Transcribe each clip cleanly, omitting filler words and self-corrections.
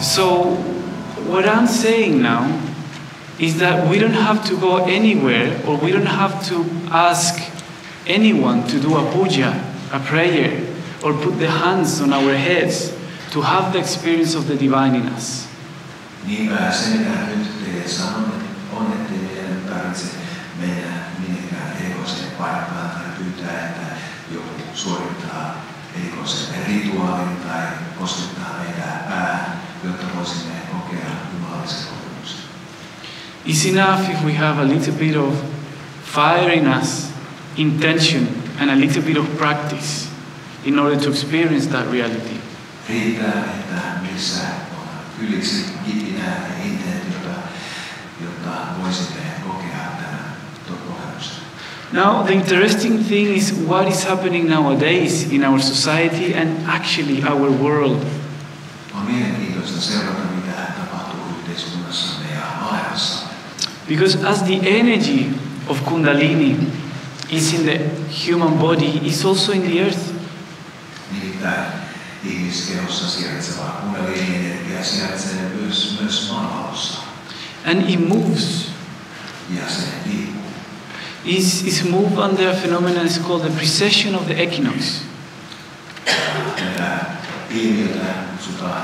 So what I'm saying now is that we don't have to go anywhere, or we don't have to ask anyone to do a puja, a prayer, or put the hands on our heads to have the experience of the divine in us. Niinpä se, mitä nyt teille sanon, on, ettei meidän tarvitse mennä minnekään erikoiseen paikkaan tai pyytää, että joku suorittaa erikoisen rituaalin tai koskettaa meidän päähän, jotta voisimme kokea jumalallisen kokemuksen. It's enough if we have a little bit of fire in us, intention, and a little bit of practice in order to experience that reality. Riittää, että missä on kylliksi kipinää ja intentiota, jotta voisimme kokea tämän kokemuksen. Now, the interesting thing is what is happening nowadays in our society and actually our world. On mielenkiintoista seurata, mitä tapahtuu yhteiskunnassamme ja maailmassa. Because as the energy of Kundalini is in the human body, it's also in the earth. Nimittäin ihmiskehossa sijaitseva Kundalini-energia sijaitsee myös maapallossa. And it moves. Ja se liikkuu. It's moved under a phenomenon that's called the precession of the equinox. Tätä ilmiötä kutsutaan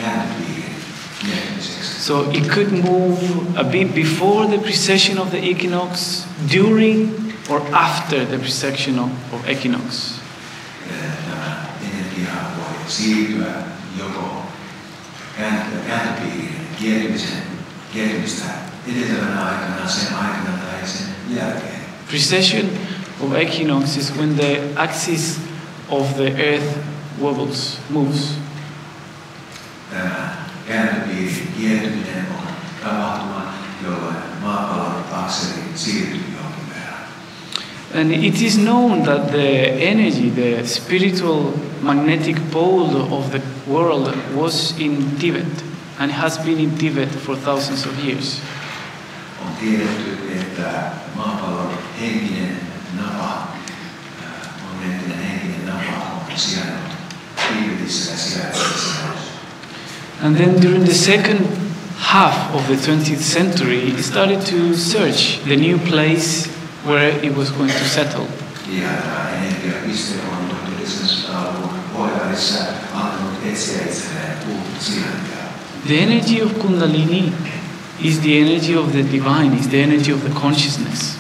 kääntöpiirin kiertämiseksi. So it could move a bit before the precession of the equinox, during or after the precession of equinox. Tämä energia voi siirtyä joko kääntöpiirin kiertymistä edeltävänä aikana, sen aikana tai sen jälkeen. Precession of equinox is when the axis of the earth moves. Tämä kääntöpiirin kiertyminen on tapahtuma, jolloin maapallon akseli siirtyy jonkin verran. And it is known that the energy, the spiritual magnetic pole of the world was in Tibet and has been in Tibet for thousands of years. On tiedetty, että maapallon henkinen napa, magneettinen henkinen napa on sijainnut Tibetissä ja sijaitsee. And then during the second half of the 20th century, it started to search the new place where it was going to settle. Ja tämä energiapiste on 1900-luvun puolivälissä alkanut etsiä itselleen uutta sijaintia. The energy of Kundalini is the energy of the divine, is the energy of the consciousness.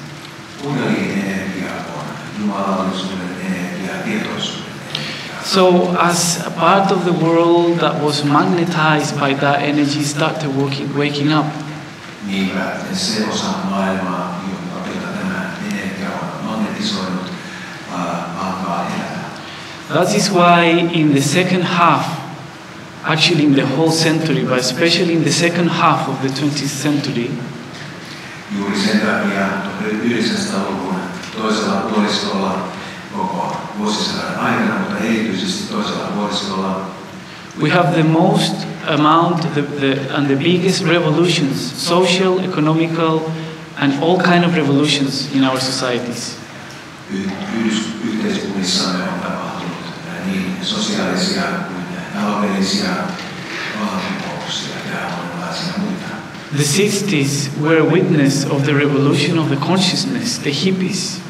Kundalini-energia on jumalallisuuden energia, tietoisuuden energia. So as a part of the world that was magnetized by that energy started waking up. Niinpä se osa maailmaa, jota tämä energia on magnetisoinut, alkaa elää. That is why in the second half, actually in the whole century, but especially in the second half of the 20th century, juuri sen takia 1900-luvun toisella puoliskolla koko vuosisadan aikana, mutta erityisesti toisella puoliskolla, we have the most amount and the biggest revolutions, social, economical, and all kind of revolutions in our societies. Yhteiskunnissamme on tapahtunut niin sosiaalisia kuin taloudellisia vallankumouksia ja monenlaisia muita. The 60s were a witness of the revolution of the consciousness, the hippies.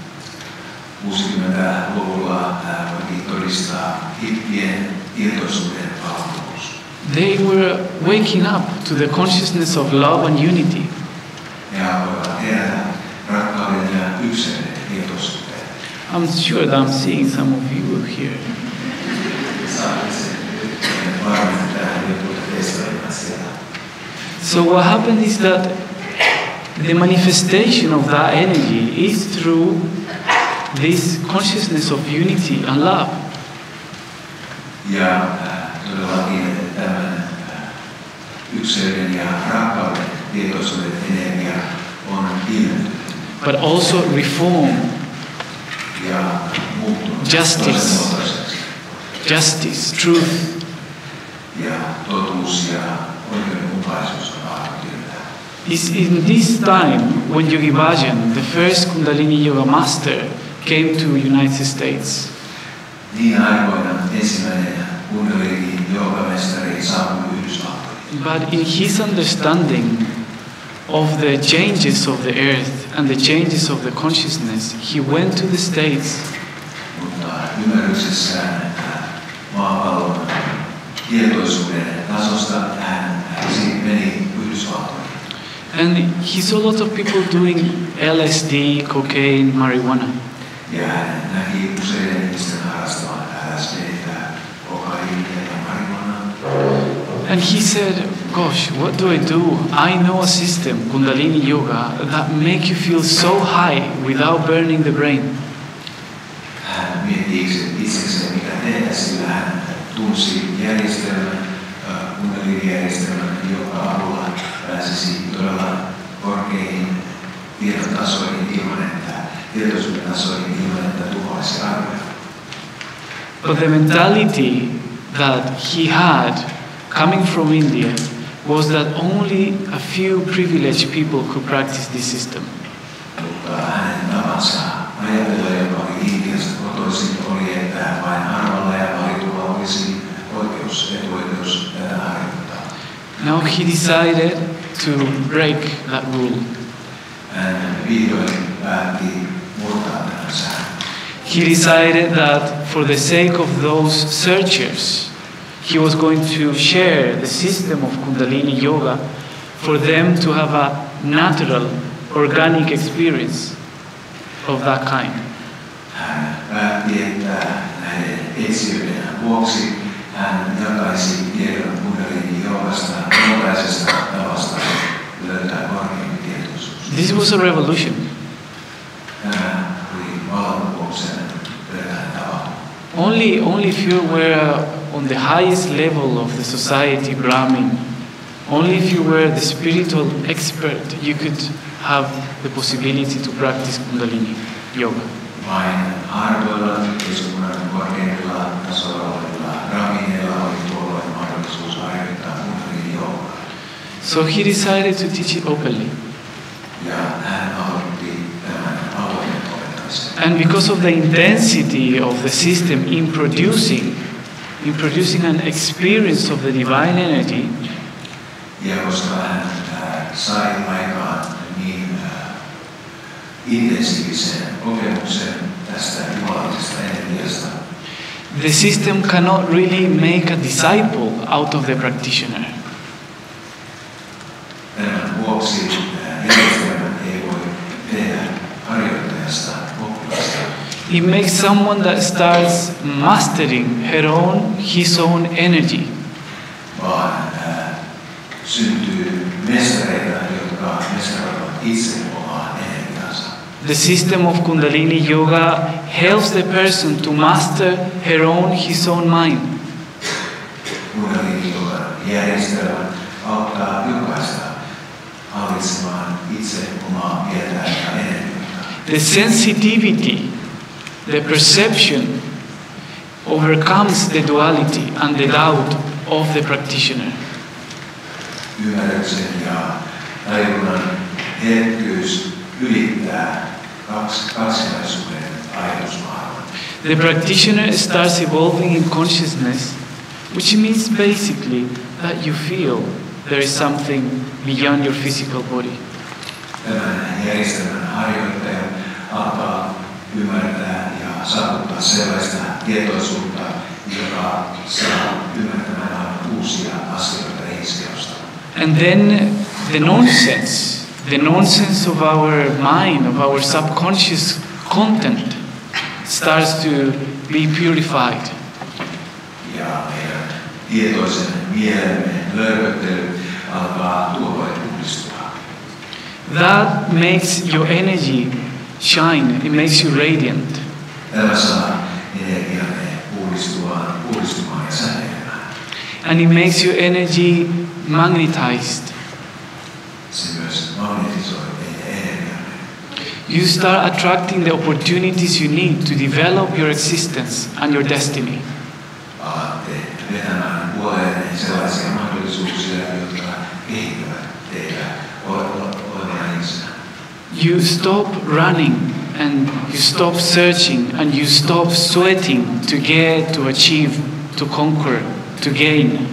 60-luvulla voitiin todistaa hippien tietoisuuden vallankumous. They were waking up to the consciousness of love and unity. Ne alkoivat herätä rakkauden ja yksilön tietoisuuteen. I'm sure that I'm seeing some of you here. So what happened is that the manifestation of that energy is through this consciousness of unity and love. Ja todellakin tämän yksilön ja rakkauden tietoisuuden energia on ilmentynyt. But also reform, Ja muuttunut. justice, truth. Ja totuus ja oikeudenmukaisuus on alkanut ilmetä. It's in this time when Yogi Bhajan, the first Kundalini Yoga master, came to United States. Niin aikoina ensimmäinen Kundalini joogamestari saapui Yhdysvaltoihin. But in his understanding of the changes of the earth and the changes of the consciousness, he went to the States. Mutta ymmärryksessään maapallon tietoisuuden tasosta hän meni Yhdysvaltoihin. And he saw a lot of people doing LSD, cocaine, marijuana. Ja hän näki useiden ihmisten harrastavan LSD:tä, kokaiinia ja marijuanaa. And he said, gosh, what do I do? I know a system, Kundalini Yoga, that make you feel so high without burning the brain. Hän mietti itsekseen, mitä tehdä, sillä hän tunsi järjestelmän, Kundalini-järjestelmän, joka avulla pääsisi todella korkeihin tietotasoihin ilman, että tietoisuuden tasoihin ilman, että tuhoaisi arvoja. But the mentality that he had coming from India was that only a few privileged people could practice this system. Mutta hänen tapansa ajatella, joka oli Intiasta kotoisin, oli, että vain harvalla ja valitulla olisi etuoikeus tätä harjoittaa. Now he decided to break that rule. Hän vihdoin päätti muuttaa tämän säännön. He decided that for the sake of those searchers, he was going to share the system of Kundalini Yoga for them to have a natural, organic experience of that kind. Hän päätti, että näiden etsijöiden vuoksi hän jakaisi tiedon Kundalini Yogasta, luontaisesta tavasta löytää korkeampi tietoisuus. This was a revolution. Tämä oli vallankumouksen tapa. Only if you were on the highest level of the society, Brahmin, only if you were the spiritual expert, you could have the possibility to practice Kundalini Yoga. Vain harvoilla yhteiskunnan korkeimmilla tasoilla olevilla brahmineilla oli tuolloin mahdollisuus harjoittaa Kundalini Yogaa. So he decided to teach it openly. Ja hän aloitti tämän avoimen opettamisen. And because of the intensity of the system in producing an experience of the divine energy, ja koska hän sai aikaan niin intensiivisen kokemuksen tästä jumalallisesta energiasta, the system cannot really make a disciple out of the practitioner. Tämän vuoksi järjestelmä ei voi tehdä harjoittajasta oppilasta. It makes someone that starts mastering his own energy. Vaan syntyy mestareita, jotka mestaroivat itse omaa energiansa. The system of Kundalini Yoga helps the person to master his own mind. Kundalini Yogan järjestelmä auttaa jokaista hallitsemaan itse omaa mieltään ja energiaa. The sensitivity, the perception overcomes the duality and the doubt of the practitioner. Ymmärryksen ja tajunnan herkkyys ylittää kaksinaisuuden ajatusmaailman. The practitioner starts evolving in consciousness, which means basically that you feel there is something beyond your physical body. Tämän järjestelmän harjoittaja alkaa ymmärtää ja saavuttaa sellaista tietoisuutta, joka saa ymmärtämään uusia asioita ihmiskeosta. And then the nonsense of our mind, of our subconscious content starts to be purified. Ja meidän tietoisen mielemme lörpöttely alkaa tuolloin puhdistua. That makes your energy shine, it makes you radiant. Tämä saa energiamme puhdistumaan ja säteilemään. And it makes your energy magnetized. Se myös magnetisoi meidän energiamme. You start attracting the opportunities you need to develop your existence and your destiny. Alatte vetämään puoleen sellaisia mahdollisuuksia, jotka kehittävät teitä olevana ihmisenä. You stop running and you stop searching and you stop sweating to get, to achieve, to conquer, to gain.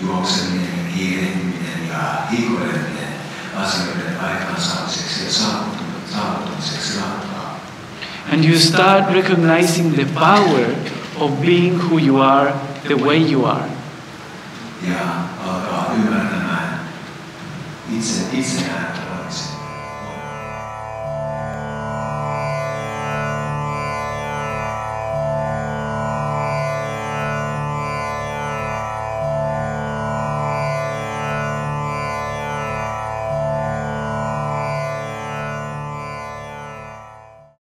juokseminen, kiirehtiminen ja hikoileminen asioiden aikaansaamiseksi ja saavuttamiseksi lakkaa. And you start recognizing the power of being who you are, the way you are. Ja alkaa ymmärtämään itseään